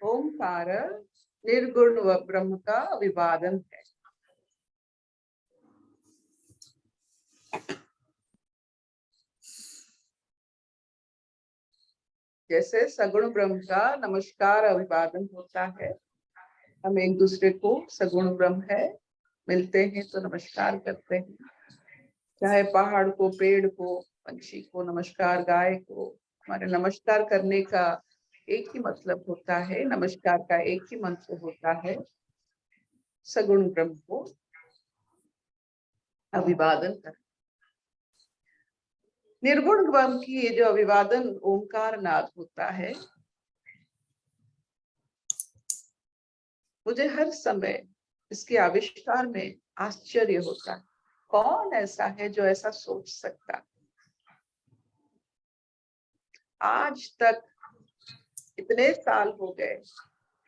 ओंकार निर्गुण व ब्रह्म का अभिवादन है। जैसे सगुण ब्रह्म का नमस्कार अभिवादन होता है, हम एक दूसरे को सगुण ब्रह्म है मिलते हैं तो नमस्कार करते हैं। चाहे पहाड़ को, पेड़ को, पंछी को नमस्कार, गाय को, हमारे नमस्कार करने का एक ही मतलब होता है, नमस्कार का एक ही मंत्र होता है, सगुण ब्रह्म को अभिवादन कर। निर्गुण ब्रह्म की ये जो अभिवादन ओंकार नाद होता है, मुझे हर समय इसके आविष्कार में आश्चर्य होता है। कौन ऐसा है जो ऐसा सोच सकता? आज तक इतने साल हो गए,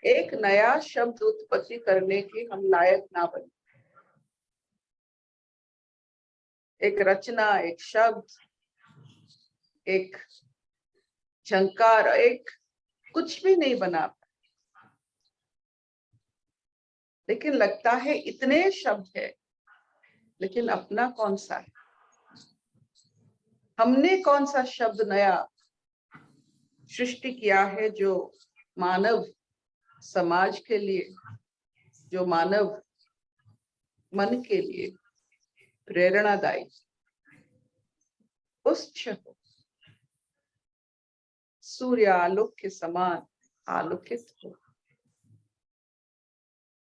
एक नया शब्द उत्पत्ति करने के हम लायक ना बने। एक रचना, एक शब्द, एक झंकार, एक कुछ भी नहीं बना। लेकिन लगता है इतने शब्द है, लेकिन अपना कौन सा है? हमने कौन सा शब्द नया सृष्टि किया है जो मानव समाज के लिए, जो मानव मन के लिए प्रेरणादायी, उच्च हो, सूर्य आलोक के समान आलोकित हो।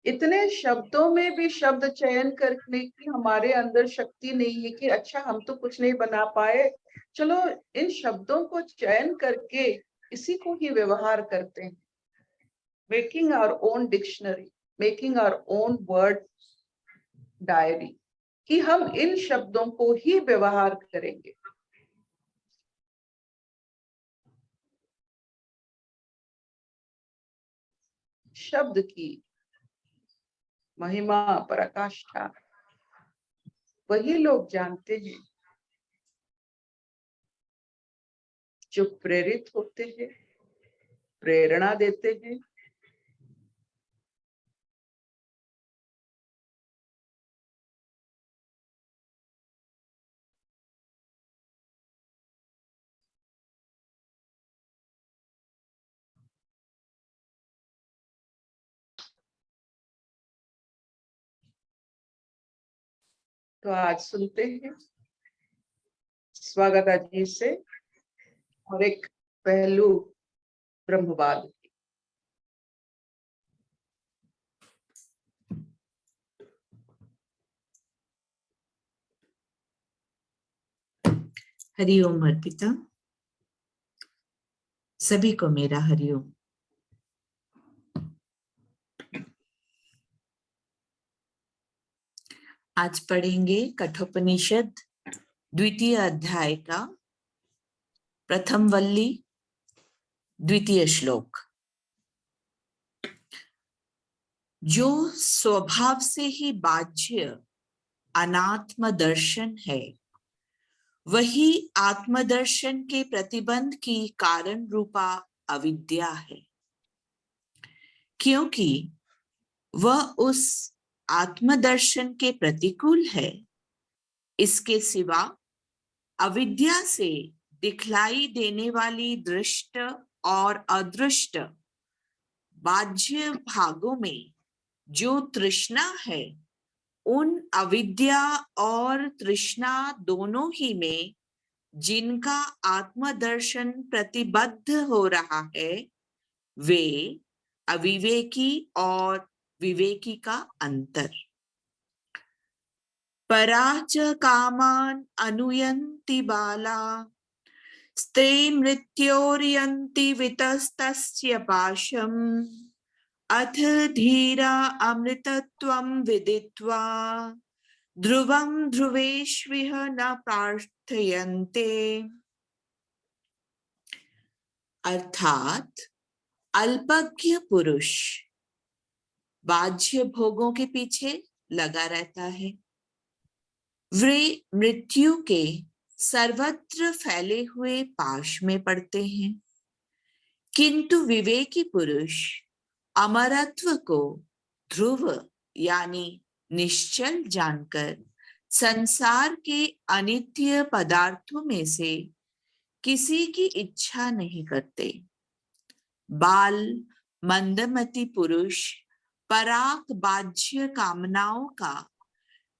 इतने शब्दों में भी शब्द चयन करने की हमारे अंदर शक्ति नहीं है कि अच्छा हम तो कुछ नहीं बना पाए, चलो इन शब्दों को चयन करके इसी को ही व्यवहार करते हैं। Making our own dictionary, making our own word diary, कि हम इन शब्दों को ही व्यवहार करेंगे। शब्द की महिमा पराकाष्ठा वही लोग जानते हैं जो प्रेरित होते हैं, प्रेरणा देते हैं। तो आज सुनते हैं स्वागता जी से और एक पहलू ब्रह्मवाद। हरिओम अर्पिता, सभी को मेरा हरिओम। आज पढ़ेंगे कठोपनिषद द्वितीय अध्याय का प्रथम वल्ली द्वितीय श्लोक। जो स्वभाव से ही बाह्य अनात्म दर्शन है, वही आत्मदर्शन के प्रतिबंध की कारण रूपा अविद्या है, क्योंकि वह उस आत्मदर्शन के प्रतिकूल है। इसके सिवा अविद्या से दिखलाई देने वाली दृष्ट और अदृष्ट बाह्य भागों में जो तृष्णा है, उन अविद्या और तृष्णा दोनों ही में जिनका आत्मदर्शन प्रतिबद्ध हो रहा है, वे अविवेकी और विवेकी का अंतर। पराच कामान अनुयन्ति बाला स्त्री मृत्योर्यन्ति वितस्तस्य पाशम् अथ धीरा अमृतत्वं विदित्वा ध्रुवं ध्रुवेष्विह न प्रार्थयन्ते। अर्थात अल्पज्ञ पुरुष बाह्य भोगों के पीछे लगा रहता है, वे मृत्यु के सर्वत्र फैले हुए पाश में पड़ते हैं, किंतु विवेकी पुरुष अमरत्व को ध्रुव यानी निश्चल जानकर संसार के अनित्य पदार्थों में से किसी की इच्छा नहीं करते। बाल मंदमती पुरुष पराक बाह्य कामनाओं का,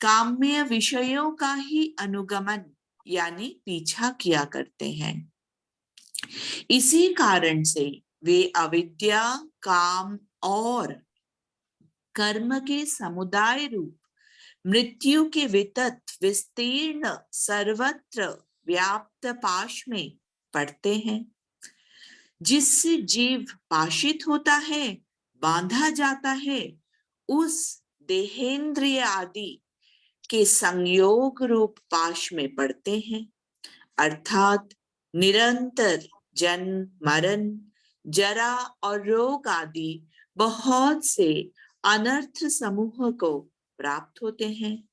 काम्य विषयों का ही अनुगमन यानी पीछा किया करते हैं। इसी कारण से वे अविद्या, काम और कर्म के समुदाय रूप मृत्यु के वितत विस्तीर्ण सर्वत्र व्याप्त पाश में पड़ते हैं, जिससे जीव पाशित होता है, बांधा जाता है, उस देहेंद्रिय आदि के संयोग रूप पाश में पड़ते हैं। अर्थात निरंतर जन्म, मरण, जरा और रोग आदि बहुत से अनर्थ समूह को प्राप्त होते हैं।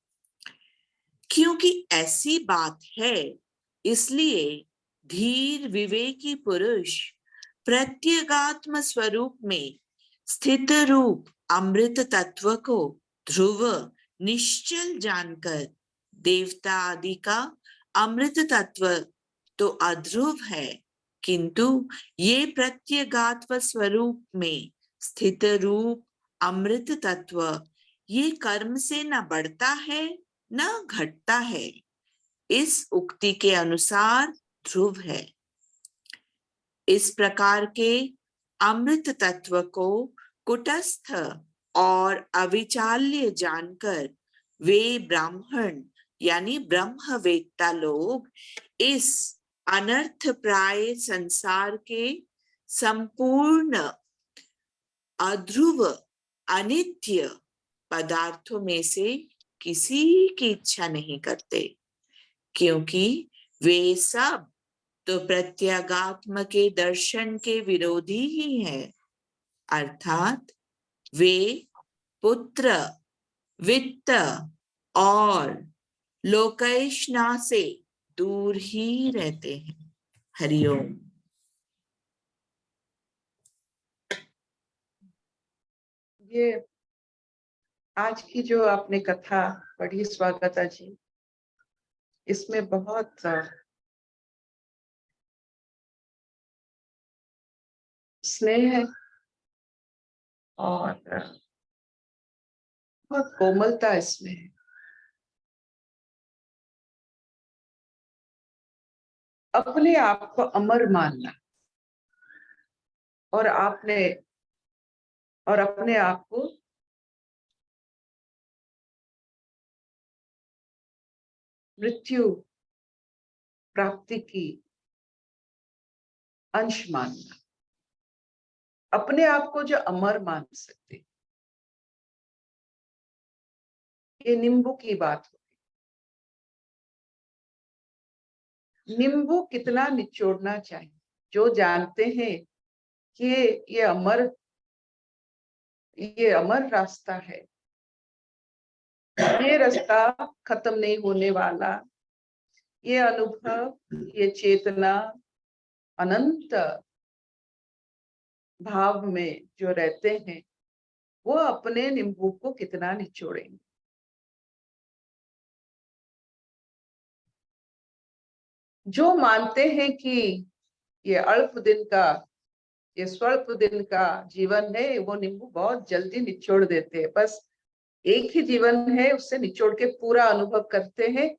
क्योंकि ऐसी बात है, इसलिए धीर विवेकी पुरुष प्रत्यगात्म स्वरूप में स्थित रूप अमृत तत्व को ध्रुव निश्चल जानकर देवता आदि का अमृत तत्व तो अध्रुव है, किंतु ये प्रत्यगात्म स्वरूप में स्थित रूप अमृत तत्व ये कर्म से न बढ़ता है न घटता है, इस उक्ति के अनुसार ध्रुव है। इस प्रकार के अमृत तत्व को कुटस्थ और अविचाल्य जानकर वे ब्राह्मण यानी ब्रह्मवेत्ता लोग इस अनर्थ प्राय संसार के संपूर्ण अध्रुव अनित्य पदार्थों में से किसी की इच्छा नहीं करते, क्योंकि वे सब तो प्रत्यगात्म के दर्शन के विरोधी ही है। अर्थात वे पुत्र, वित्त और लोकैष्णा से दूर ही रहते हैं। हरिओम। ये आज की जो आपने कथा पढ़ी स्वागता जी, इसमें बहुत स्नेह है और बहुत कोमलता इसमें है। अपने आप को अमर मानना और अपने आप को मृत्यु प्राप्ति की अंश मानना, अपने आप को जो अमर मान सकते, ये नींबू की बात होगी। नींबू कितना निचोड़ना चाहिए, जो जानते हैं कि ये अमर रास्ता है, ये रास्ता खत्म नहीं होने वाला, ये अनुभव, ये चेतना अनंत भाव में जो रहते हैं, वो अपने नींबू को कितना निचोड़ेंगे। जो मानते हैं कि ये ये स्वल्प दिन का जीवन है, वो नींबू बहुत जल्दी निचोड़ देते हैं। बस एक ही जीवन है, उससे निचोड़ के पूरा अनुभव करते हैं।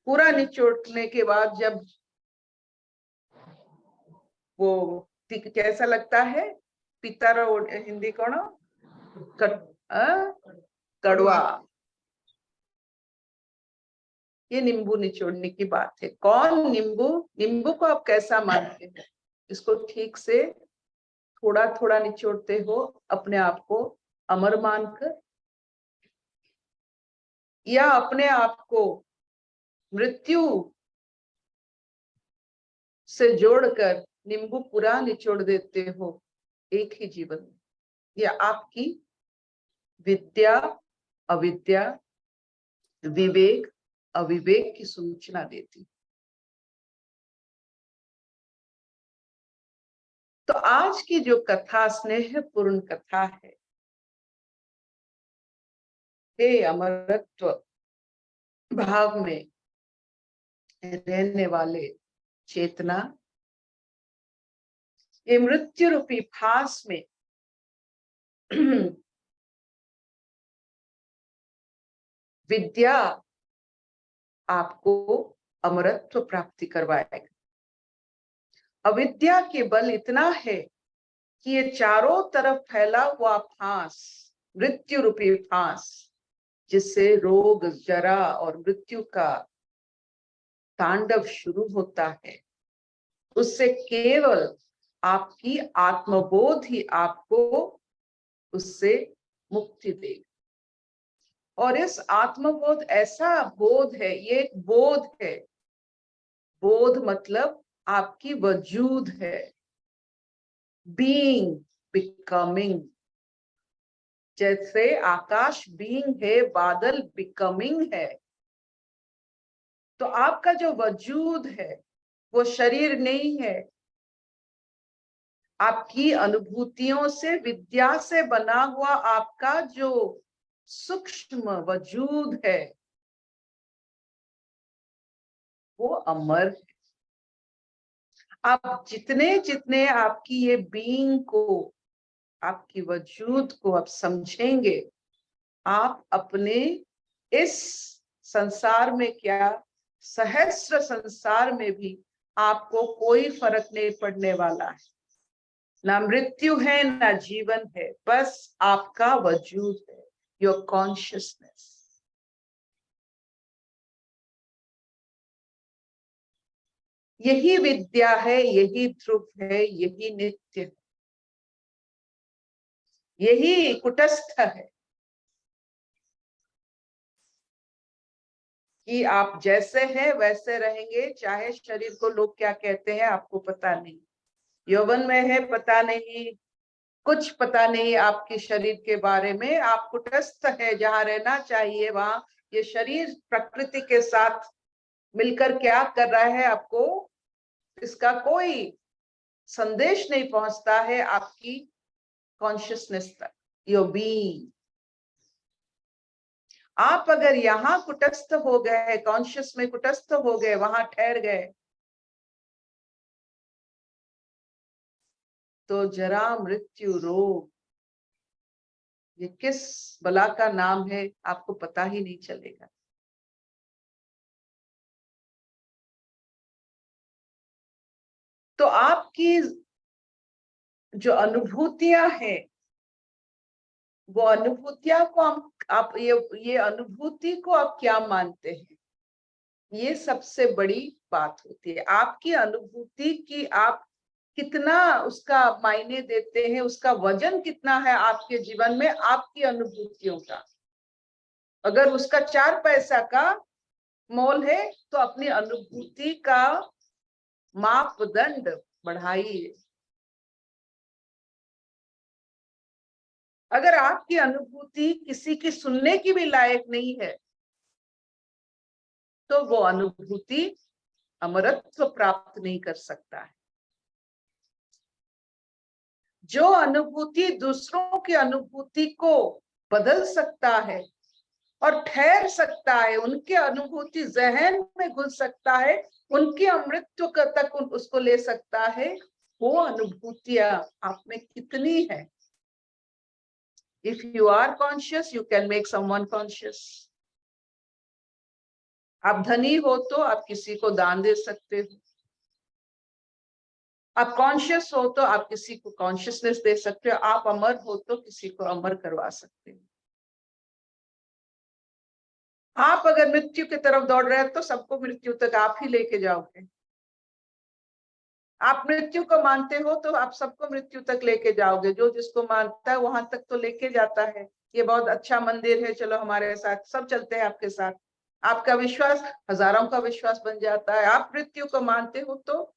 पूरा निचोड़ने के बाद जब वो कैसा लगता है, पितर हिंदी कौन कड़वा, ये नींबू निचोड़ने की बात है। कौन नींबू को आप कैसा मानते हैं, इसको ठीक से थोड़ा थोड़ा निचोड़ते हो अपने आप को अमर मानकर, या अपने आप को मृत्यु से जोड़कर नींबू पूरा निचोड़ देते हो एक ही जीवन में? यह आपकी विद्या अविद्या, विवेक अविवेक की सूचना देती। तो आज की जो कथा स्नेहपूर्ण कथा है, हे अमरत्व भाव में रहने वाले चेतना, ये मृत्यु रूपी फांस में विद्या आपको अमरत्व प्राप्ति करवाएगा। अविद्या के बल इतना है कि ये चारों तरफ फैला हुआ फांस, मृत्यु रूपी फांस, जिससे रोग जरा और मृत्यु का तांडव शुरू होता है, उससे केवल आपकी आत्मबोध ही आपको उससे मुक्ति देगा। और इस आत्मबोध ऐसा बोध है, ये एक बोध है। बोध मतलब आपकी वजूद है, बीइंग, बिकमिंग। जैसे आकाश बीइंग है, बादल बिकमिंग है। तो आपका जो वजूद है वो शरीर नहीं है, आपकी अनुभूतियों से, विद्या से बना हुआ आपका जो सूक्ष्म वजूद है वो अमर है। आप जितने जितने आपकी ये बीइंग को, आपकी वजूद को आप समझेंगे, आप अपने इस संसार में क्या, सहस्र संसार में भी आपको कोई फर्क नहीं पड़ने वाला है। ना मृत्यु है ना जीवन है, बस आपका वजूद है, योर कॉन्शियसनेस। यही विद्या है, यही ध्रुव है, यही नित्य है, यही कुटस्थ है कि आप जैसे हैं वैसे रहेंगे, चाहे शरीर को लोग क्या कहते हैं आपको पता नहीं, यौवन में है पता नहीं, कुछ पता नहीं आपके शरीर के बारे में। आप कुटस्थ है, जहां रहना चाहिए वहां ये शरीर प्रकृति के साथ मिलकर क्या कर रहा है आपको इसका कोई संदेश नहीं पहुंचता है आपकी कॉन्शियसनेस तक, योर बीइंग। आप अगर यहाँ कुटस्थ हो गए, कॉन्शियस में कुटस्थ हो गए, वहां ठहर गए, तो जरा मृत्यु रोग ये किस बला का नाम है आपको पता ही नहीं चलेगा। तो आपकी जो अनुभूतियां हैं, वो अनुभूतियां को आप ये अनुभूति को आप क्या मानते हैं, ये सबसे बड़ी बात होती है। आपकी अनुभूति की आप कितना उसका मायने देते हैं, उसका वजन कितना है आपके जीवन में, आपकी अनुभूतियों का। अगर उसका 4 पैसा का मोल है तो अपनी अनुभूति का मापदंड बढ़ाइए। अगर आपकी अनुभूति किसी की सुनने की भी लायक नहीं है तो वो अनुभूति अमरत्व प्राप्त नहीं कर सकता है। जो अनुभूति दूसरों की अनुभूति को बदल सकता है और ठहर सकता है, उनके अनुभूति जहन में घुल सकता है, उनकी अमृत्यु तक उसको ले सकता है, वो अनुभूतियां आप में कितनी है। If you are conscious, you can make someone conscious. आप धनी हो तो आप किसी को दान दे सकते हो, आप कॉन्शियस हो तो आप किसी को कॉन्शियसनेस दे सकते हो, आप अमर हो तो किसी को अमर करवा सकते हो। आप अगर मृत्यु की तरफ दौड़ रहे हैं तो सबको मृत्यु तक आप ही लेके जाओगे। आप मृत्यु को मानते हो तो आप सबको मृत्यु तक लेके जाओगे, जो जिसको मानता है वहां तक तो लेके जाता है। ये बहुत अच्छा मंदिर है, चलो हमारे साथ, सब चलते हैं आपके साथ। आपका विश्वास हजारों का विश्वास बन जाता है। आप मृत्यु को मानते हो तो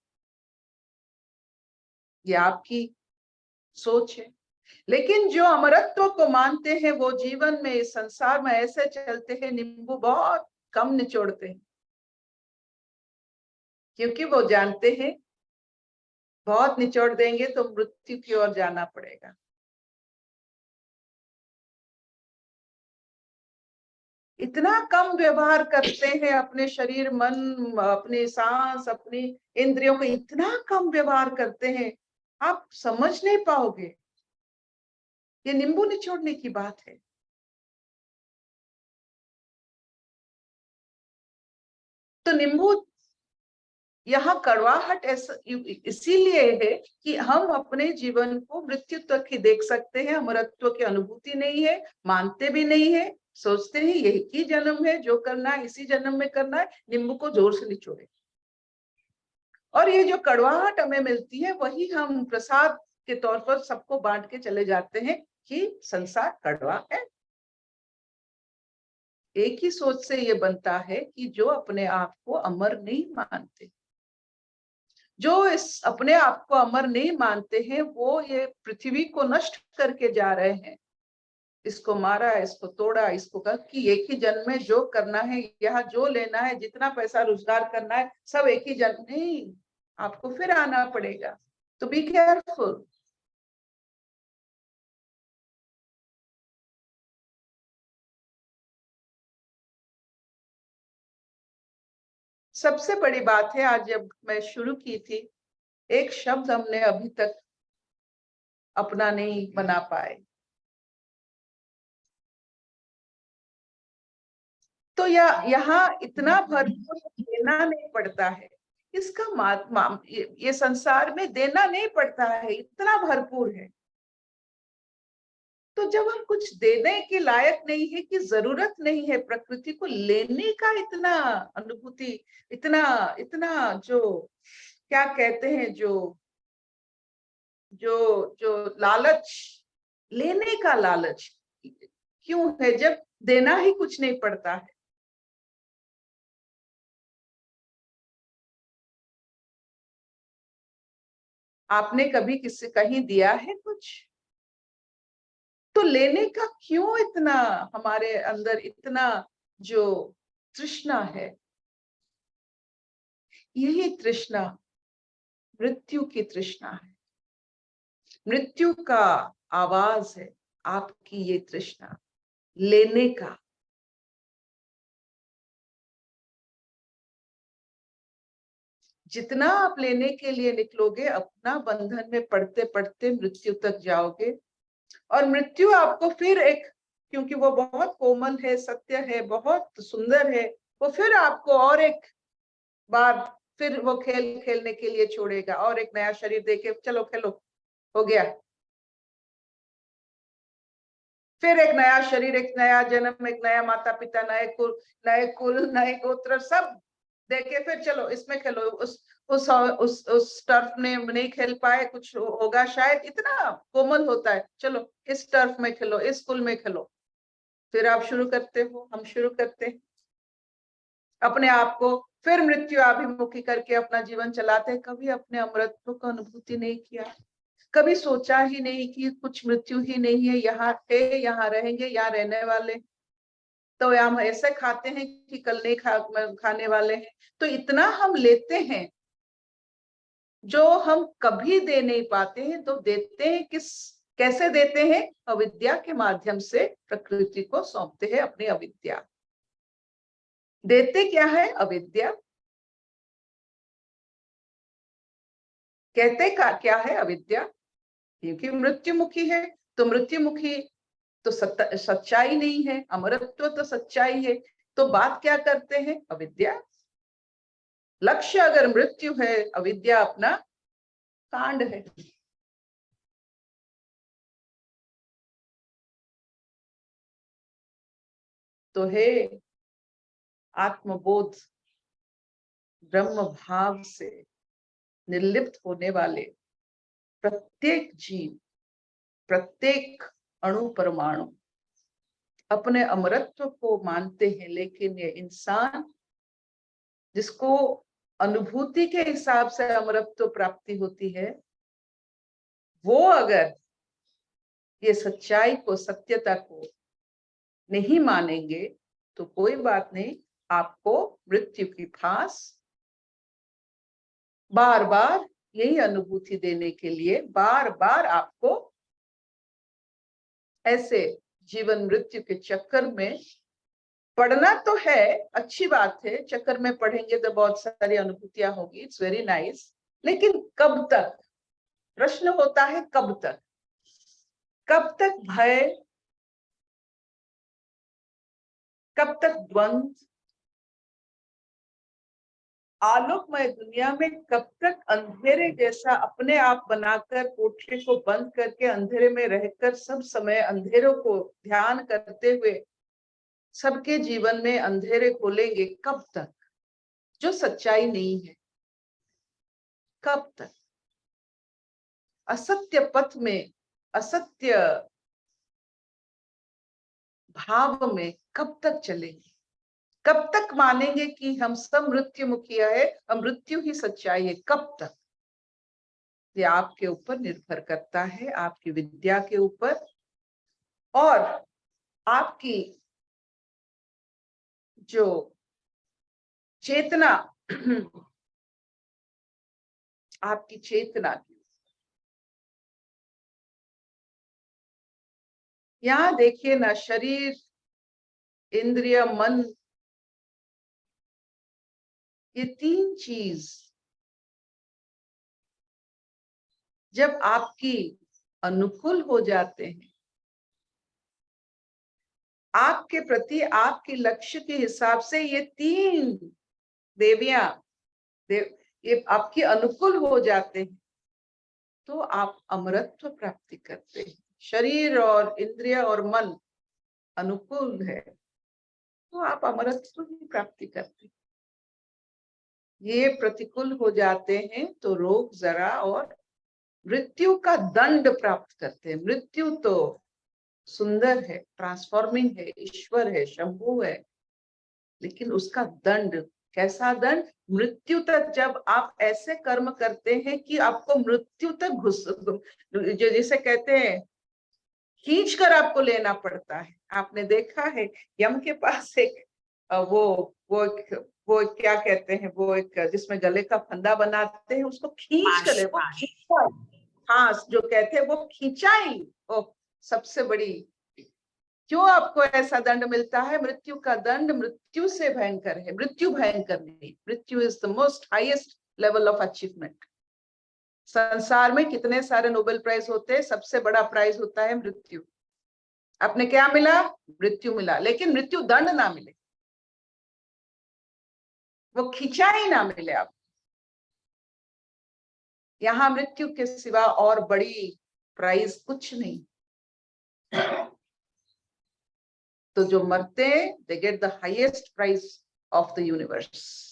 ये आपकी सोच है। लेकिन जो अमरत्व को मानते हैं वो जीवन में, इस संसार में ऐसे चलते हैं, नींबू बहुत कम निचोड़ते हैं, क्योंकि वो जानते हैं बहुत निचोड़ देंगे तो मृत्यु की ओर जाना पड़ेगा। इतना कम व्यवहार करते हैं अपने शरीर, मन, अपनी सांस, अपनी इंद्रियों को इतना कम व्यवहार करते हैं, आप समझ नहीं पाओगे। ये नींबू निचोड़ने की बात है। तो नींबू यहाँ कड़वाहट ऐसा इसीलिए है कि हम अपने जीवन को मृत्यु तक ही देख सकते हैं, अमरत्व की अनुभूति नहीं है, मानते भी नहीं है, सोचते हैं यही की जन्म है, जो करना है इसी जन्म में करना है, नींबू को जोर से निचोड़े। और ये जो कड़वाहट हमें मिलती है वही हम प्रसाद के तौर पर सबको बांट के चले जाते हैं कि संसार कड़वा है। एक ही सोच से ये बनता है कि जो अपने आप को अमर नहीं मानते, जो इस अपने आप को अमर नहीं मानते हैं, वो ये पृथ्वी को नष्ट करके जा रहे हैं। इसको मारा, इसको तोड़ा, इसको कहा कि एक ही जन्म में जो करना है, यहाँ जो लेना है, जितना पैसा रोजगार करना है, सब एक ही जन्म, नहीं, आपको फिर आना पड़ेगा। तो बी केयरफुल। सबसे बड़ी बात है, आज जब मैं शुरू की थी, एक शब्द हमने अभी तक अपना नहीं बना पाए। तो यहाँ इतना भरपूर देना नहीं पड़ता है। इसका ये संसार में देना नहीं पड़ता है, इतना भरपूर है। तो जब हम कुछ देने के लायक नहीं है, कि जरूरत नहीं है प्रकृति को लेने का, इतना अनुभूति, इतना इतना जो क्या कहते हैं, जो जो जो लालच, लेने का लालच क्यों है, जब देना ही कुछ नहीं पड़ता है। आपने कभी किसी कहीं दिया है कुछ? तो लेने का क्यों इतना हमारे अंदर, इतना जो तृष्णा है? यही तृष्णा मृत्यु की तृष्णा है, मृत्यु का आवाज है आपकी ये तृष्णा लेने का। जितना आप लेने के लिए निकलोगे, अपना बंधन में पड़ते पड़ते मृत्यु तक जाओगे। और मृत्यु आपको फिर एक, क्योंकि वो बहुत कोमल है, सत्य है, बहुत सुंदर है, वो फिर आपको और एक बार फिर वो खेल खेलने के लिए छोड़ेगा, और एक नया शरीर देके चलो खेलो, हो गया। फिर एक नया शरीर, एक नया जन्म, एक नया माता पिता, नए कुल, नए गोत्र, सब देके फिर चलो इसमें खेलो। उस टर्फ में नहीं खेल पाए, कुछ होगा शायद, इतना कोमल होता है, चलो इस टर्फ में खेलो, इस कुल में खेलो। फिर आप शुरू करते हो, हम शुरू करते हैं अपने आप को फिर मृत्यु अभिमुखी करके अपना जीवन चलाते हैं। कभी अपने अमरत्व को अनुभूति नहीं किया, कभी सोचा ही नहीं कि कुछ मृत्यु ही नहीं है, यहाँ थे, यहाँ रहेंगे, यहाँ रहने वाले। तो हम ऐसे खाते हैं कि कल नहीं खाने वाले हैं। तो इतना हम लेते हैं जो हम कभी दे नहीं पाते हैं। तो देते हैं कैसे देते हैं? अविद्या के माध्यम से प्रकृति को सौंपते हैं अपनी अविद्या। देते क्या है? अविद्या। कहते का क्या है? अविद्या। क्योंकि मृत्युमुखी है, तो मृत्युमुखी तो सच्चाई नहीं है, अमरत्व तो सच्चाई है। तो बात क्या करते हैं? अविद्या। लक्ष्य अगर मृत्यु है, अविद्या अपना कांड है। तो हे आत्मबोध, ब्रह्म भाव से निर्लिप्त होने वाले प्रत्येक जीव, प्रत्येक अणु परमाणु अपने अमरत्व को मानते हैं, लेकिन ये इंसान जिसको अनुभूति के हिसाब से अमरत्व प्राप्ति होती है, वो अगर ये सच्चाई को, सत्यता को नहीं मानेंगे तो कोई बात नहीं, आपको मृत्यु की फांस बार बार यही अनुभूति देने के लिए बार बार आपको ऐसे जीवन मृत्यु के चक्कर में पढ़ना तो है, अच्छी बात है, चक्कर में पढ़ेंगे तो बहुत सारी अनुभूतियां होगी, इट्स वेरी नाइस, लेकिन कब तक? प्रश्न होता है कब तक? कब तक भय, कब तक द्वंद? आलोकमय दुनिया में कब तक अंधेरे जैसा अपने आप बनाकर, कोठरी को बंद करके अंधेरे में रहकर सब समय अंधेरों को ध्यान करते हुए सबके जीवन में अंधेरे खोलेंगे? कब तक? जो सच्चाई नहीं है, कब तक? असत्य पथ में, असत्य भाव में कब तक चलेंगे? कब तक मानेंगे कि हम सब मृत्यु मुखिया है, हम मृत्यु ही सच्चाई है? कब तक? ये आपके ऊपर निर्भर करता है, आपकी विद्या के ऊपर और आपकी जो चेतना आपकी चेतना की। यहाँ देखिए ना, शरीर, इंद्रिय, मन, ये तीन चीज जब आपकी अनुकूल हो जाते हैं, आपके प्रति, आपके लक्ष्य के हिसाब से, ये तीन देवियां ये आपकी अनुकूल हो जाते हैं, तो आप अमरत्व प्राप्ति करते हैं। शरीर और इंद्रिय और मन अनुकूल है तो आप अमरत्व की प्राप्ति करते हैं। ये प्रतिकूल हो जाते हैं तो रोग, जरा और मृत्यु का दंड प्राप्त करते हैं। मृत्यु तो सुंदर है, ट्रांसफॉर्मिंग है, ईश्वर है, शंभु है, लेकिन उसका दंड, कैसा दंड? मृत्यु तक जब आप ऐसे कर्म करते हैं कि आपको मृत्यु तक जो जिसे कहते हैं खींच कर आपको लेना पड़ता है। आपने देखा है यम के पास एक वो क्या कहते हैं, वो एक जिसमें गले का फंदा बनाते हैं, उसको खींच कर, वो खींचा, हाँ, जो कहते हैं वो खींचाई, वो सबसे बड़ी। क्यों आपको ऐसा दंड मिलता है? मृत्यु का दंड मृत्यु से भयंकर है। मृत्यु भयंकर नहीं, मृत्यु is the most highest level of achievement. संसार में कितने सारे नोबेल प्राइज होते हैं, सबसे बड़ा प्राइज होता है मृत्यु। आपने क्या मिला? मृत्यु मिला, लेकिन मृत्यु दंड ना मिले, वो खिंचाई ना मिले आप। यहाँ मृत्यु के सिवा और बड़ी प्राइज कुछ नहीं। तो जो मरते हैं, they get the highest prize of the universe.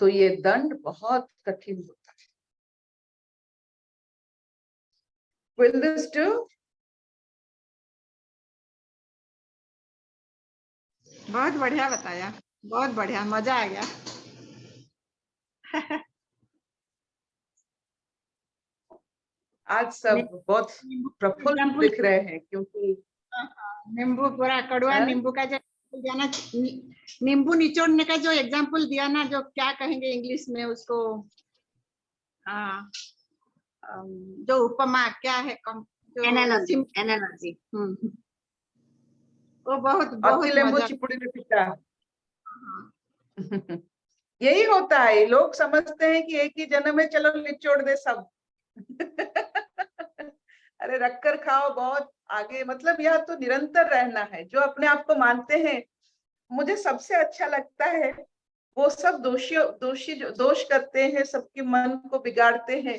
तो ये दंड बहुत कठिन होता है। Will this do? बहुत बढ़िया बताया, बहुत बढ़िया, मजा आ गया। आज सब बहुत प्रफुल्ल दिख रहे हैं क्योंकि नींबू पूरा कड़वा, नींबू का जो जाना, नींबू निचोड़ने का जो एग्जाम्पल दिया ना, जो क्या कहेंगे इंग्लिश में उसको, जो उपमा क्या है, एनालॉजी। वो बहुत बहुत नींबू चिपुड़ी में पिता। यही होता है, लोग समझते हैं कि एक ही जन्म में, चलो निचोड़ दे सब। अरे रखकर खाओ, बहुत आगे, मतलब यह तो निरंतर रहना है। जो अपने आप को मानते हैं, मुझे सबसे अच्छा लगता है वो सब दोषी जो दोष करते हैं, सबके मन को बिगाड़ते हैं,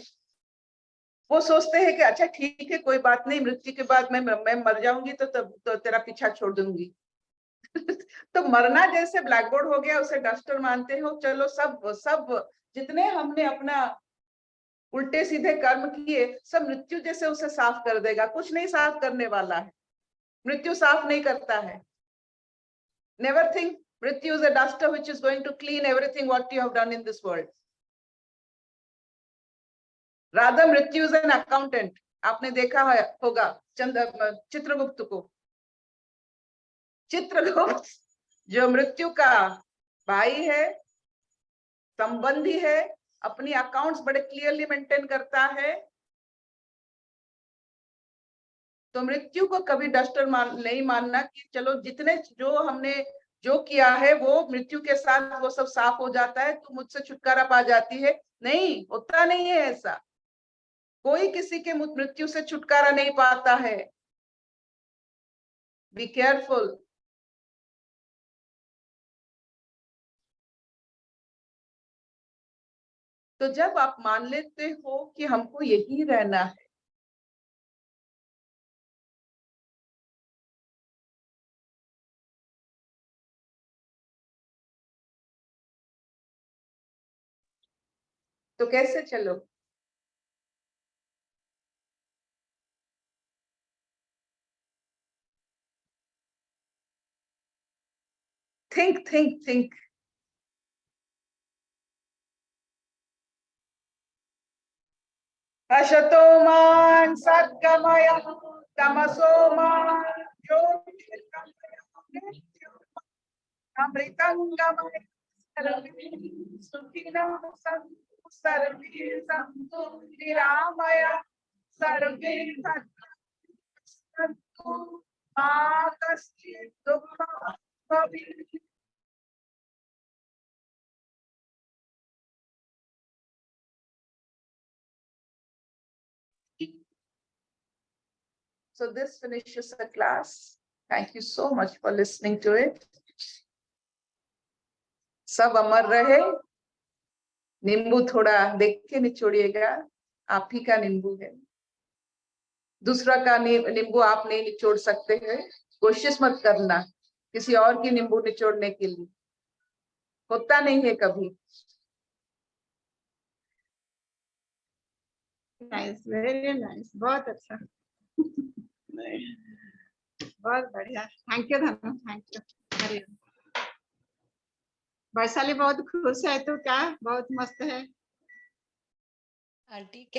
वो सोचते हैं कि अच्छा ठीक है, कोई बात नहीं, मृत्यु के बाद मैं मर जाऊंगी तो तब तो तेरा पीछा छोड़ दूंगी। तो मरना जैसे ब्लैक बोर्ड हो गया, उसे डस्टर मानते हो। चलो सब जितने हमने अपना उल्टे सीधे कर्म किए, सब मृत्यु जैसे उसे साफ कर देगा। कुछ नहीं साफ करने वाला है, मृत्यु साफ नहीं करता है। नेवर थिंक मृत्यु is a duster which is going to clean everything what you have done in this world. Rather मृत्यु इज एन अकाउंटेंट। आपने देखा होगा चित्रगुप्त को। चित्रगुप्त जो मृत्यु का भाई है, संबंधी है, अपनी अकाउंट्स बड़े क्लियरली मेंटेन करता है। तो मृत्यु को कभी डस्टर नहीं मानना कि चलो जितने जो हमने जो किया है वो मृत्यु के साथ वो सब साफ हो जाता है, तो मुझसे छुटकारा पा जाती है। नहीं, होता नहीं है ऐसा। कोई किसी के मृत्यु से छुटकारा नहीं पाता है। Be careful. तो जब आप मान लेते हो कि हमको यही रहना है, तो कैसे चलो? Think think think. असतो मा सद्गमय तमसो मा ज्योतिर्गमय अमृतंगमय सर्वे सुखिनः सन्तु सर्वे सन्तु निरामय सर्वे सन्तु मा कश्चित् दुःखं भवेत्। So this finishes the class. Thank you so much for listening to it. सब अमर रहे। नींबू थोड़ा देख के निचोड़िएगा, आप ही का नींबू है, दूसरा का नींबू आप नहीं निचोड़ सकते हैं। कोशिश मत करना किसी और की नींबू निचोड़ने के लिए, होता नहीं है कभी। नाइस, वेरी नाइस, बहुत अच्छा। बहुत बढ़िया, थैंक यू धनु, थैंक यू। वैशाली बहुत खुश है, तो क्या बहुत मस्त है आंटी।